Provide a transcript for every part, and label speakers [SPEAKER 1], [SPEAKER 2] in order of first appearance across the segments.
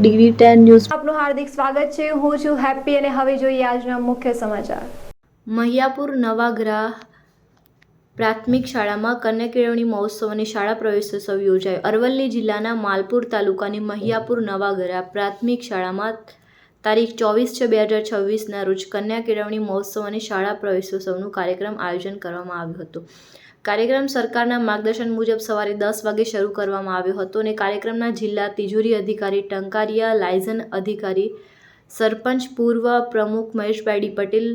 [SPEAKER 1] DD10 news
[SPEAKER 2] આપનું હાર્દિક સ્વાગત છે। હું છું હેપી અને હવે જોઈએ આજના મુખ્ય સમાચાર।
[SPEAKER 1] મહિયાપુર નવાગરા પ્રાથમિક શાળામાં કન્યા કેળવણી મહોત્સવ અને શાળા પ્રવેશોત્સવ યોજાયો। અરવલ્લી જિલ્લાના માલપુર તાલુકાની મહિયાપુર નવાગરા પ્રાથમિક શાળામાં તારીખ 24/6/2026ના રોજ કન્યા કેળવણી મહોત્સવ અને શાળા પ્રવેશોત્સવનું કાર્યક્રમ આયોજન કરવામાં આવ્યું હતું। કાર્યક્રમ સરકારના માર્ગદર્શન મુજબ સવારે 10 વાગે શરૂ કરવામાં આવ્યો હતો અને કાર્યક્રમના જિલ્લા તિજોરી અધિકારી ટંકારિયા, લાયઝન અધિકારી, સરપંચ, પૂર્વ પ્રમુખ મહેશભાઈ ડી પટેલ,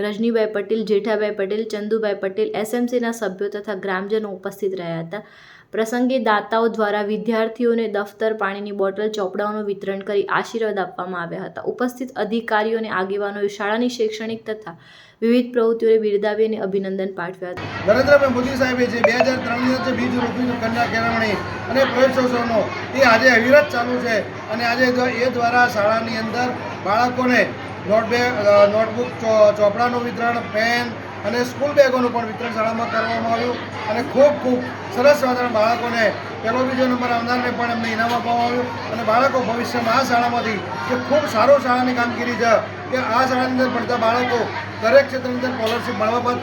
[SPEAKER 1] રજનીભાઈ પટેલ, જેઠાભાઈ પટેલ, ચંદુભાઈ પટેલ, SMCના સભ્યો તથા ગ્રામજનો ઉપસ્થિત રહ્યા હતા। પ્રસંગે દાતાઓ દ્વારા વિદ્યાર્થીઓને દફતર, પાણીની બોટલ, ચોપડાઓનું વિતરણ કરી આશીર્વાદ આપવામાં આવ્યા હતા। ઉપસ્થિત અધિકારીઓ અને આગેવાનોએ શાળાની શૈક્ષણિક તથા વિવિધ પ્રવૃત્તિઓને બિરદાવી અને અભિનંદન પાઠવ્યા હતા।
[SPEAKER 3] નરેન્દ્રભાઈ મોદી સાહેબે જે 2003ની જે બીજ રોપણીનું કન્યા કેળવણી અને પ્રવેશોત્સવનો એ આજે અવિરત ચાલુ છે અને આજે એ દ્વારા શાળાની અંદર બાળકોને નોટબુક, ચોપડાનું વિતરણ, પેન અને સ્કૂલ બેગોનું પણ વિતરણ શાળામાં કરવામાં આવ્યું અને ખૂબ સરસ વાતાવરણ બાળકોને પહેલો બીજો નંબર આવનારને પણ એમને ઇનામ આપવામાં આવ્યું અને બાળકો ભવિષ્યમાં આ શાળામાંથી જે ખૂબ સારો શાળાની કામગીરી છે કે આ શાળાની અંદર ભણતા બાળકો દરેક ક્ષેત્રની અંદર સ્કોલરશીપ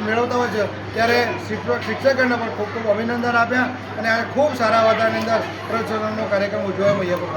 [SPEAKER 3] મેળવતા હોય છે ત્યારે શિક્ષકોને પણ ખૂબ અભિનંદન આપ્યા અને આ ખૂબ સારા વાતાવરણની અંદર પ્રવેશોત્સવનો કાર્યક્રમ ઉજવવામાં આવ્યો।